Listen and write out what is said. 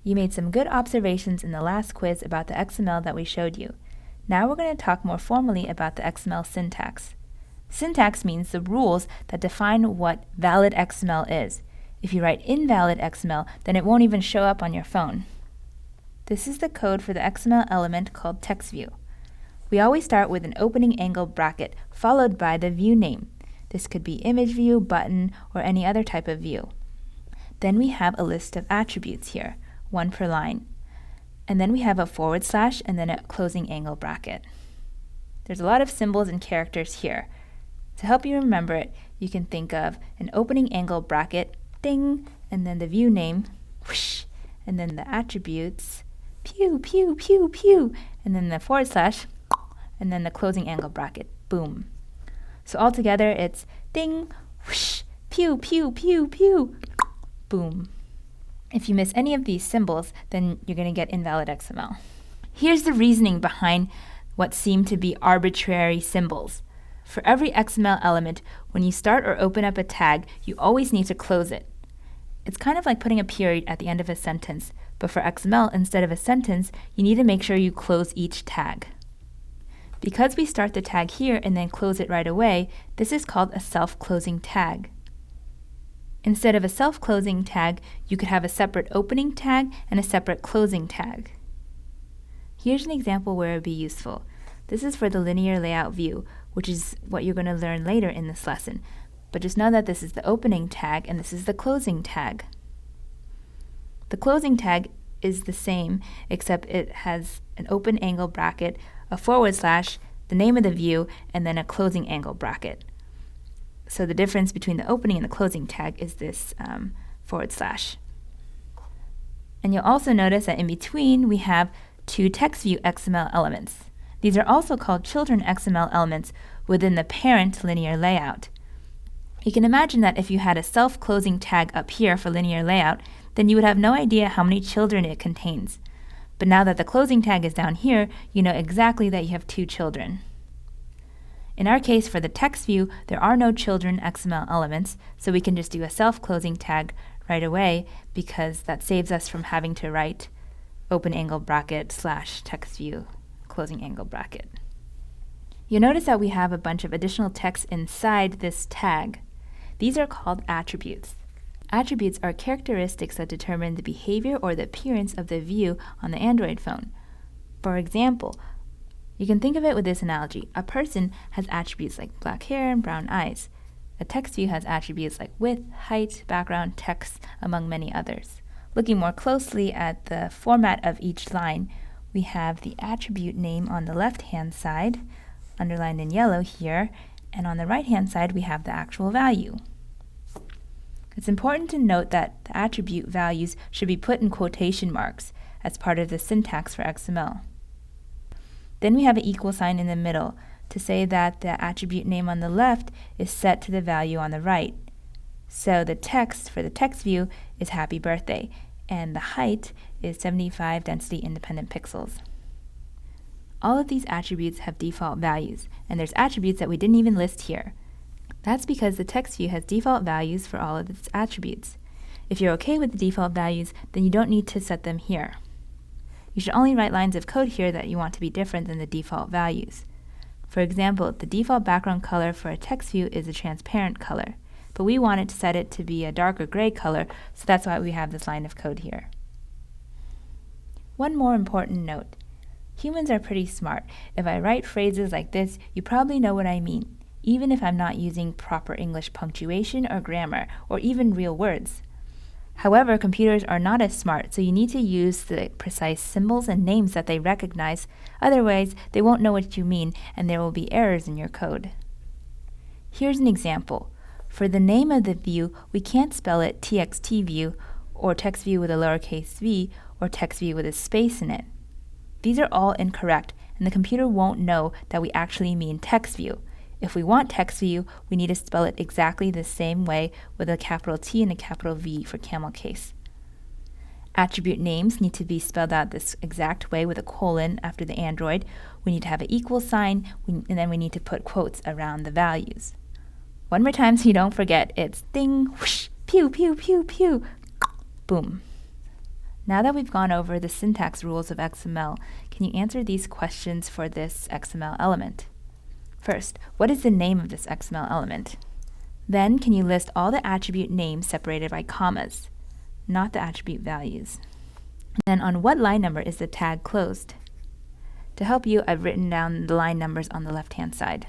You made some good observations in the last quiz about the XML that we showed you. Now we're going to talk more formally about the XML syntax. Syntax means the rules that define what valid XML is. If you write invalid XML, then it won't even show up on your phone. This is the code for the XML element called TextView. We always start with an opening angle bracket followed by the view name. This could be image view, button, or any other type of view. Then we have a list of attributes here, one per line. And then we have a / and then a closing angle bracket. There's a lot of symbols and characters here. To help you remember it, you can think of an opening angle bracket, ding, and then the view name, whoosh, and then the attributes, pew, pew, pew, pew, and then the / and then the closing angle bracket, boom. So altogether it's ding, whoosh, pew, pew, pew, pew, boom. If you miss any of these symbols, then you're going to get invalid XML. Here's the reasoning behind what seem to be arbitrary symbols. For every XML element, when you start or open up a tag, you always need to close it. It's kind of like putting a period at the end of a sentence, but for XML, instead of a sentence, you need to make sure you close each tag. Because we start the tag here and then close it right away, this is called a self-closing tag. Instead of a self-closing tag, you could have a separate opening tag and a separate closing tag. Here's an example where it would be useful. This is for the linear layout view, which is what you're going to learn later in this lesson. But just know that this is the opening tag and this is the closing tag. The closing tag is the same, except it has an open angle bracket, a /, the name of the view, and then a closing angle bracket. So the difference between the opening and the closing tag is this /. And you'll also notice that in between we have two TextView XML elements. These are also called children XML elements within the parent linear layout. You can imagine that if you had a self-closing tag up here for linear layout, then you would have no idea how many children it contains. But now that the closing tag is down here, you know exactly that you have two children. In our case, for the text view, there are no children XML elements, so we can just do a self-closing tag right away because that saves us from having to write open angle bracket / text view closing angle bracket. You'll notice that we have a bunch of additional text inside this tag. These are called attributes. Attributes are characteristics that determine the behavior or the appearance of the view on the Android phone. For example, you can think of it with this analogy. A person has attributes like black hair and brown eyes. A text view has attributes like width, height, background, text, among many others. Looking more closely at the format of each line, we have the attribute name on the left-hand side, underlined in yellow here, and on the right-hand side we have the actual value. It's important to note that the attribute values should be put in quotation marks as part of the syntax for XML. Then we have an equal sign in the middle to say that the attribute name on the left is set to the value on the right. So the text for the text view is happy birthday, and the height is 75 density independent pixels. All of these attributes have default values, and there's attributes that we didn't even list here. That's because the text view has default values for all of its attributes. If you're okay with the default values, then you don't need to set them here. You should only write lines of code here that you want to be different than the default values. For example, the default background color for a text view is a transparent color, but we wanted to set it to be a darker gray color, so that's why we have this line of code here. One more important note. Humans are pretty smart. If I write phrases like this, you probably know what I mean, even if I'm not using proper English punctuation or grammar, or even real words. However, computers are not as smart, so you need to use the precise symbols and names that they recognize. Otherwise, they won't know what you mean, and there will be errors in your code. Here's an example. For the name of the view, we can't spell it txt view, or text view with a lowercase v, or text view with a space in it. These are all incorrect, and the computer won't know that we actually mean text view. If we want text view, we need to spell it exactly the same way with a capital T and a capital V for camel case. Attribute names need to be spelled out this exact way with a colon after the Android. We need to have an equal sign, and then we need to put quotes around the values. One more time so you don't forget, it's ding, whoosh, pew, pew, pew, pew, boom. Now that we've gone over the syntax rules of XML, can you answer these questions for this XML element? First, what is the name of this XML element? Then, can you list all the attribute names separated by commas, not the attribute values? Then, on what line number is the tag closed? To help you, I've written down the line numbers on the left-hand side.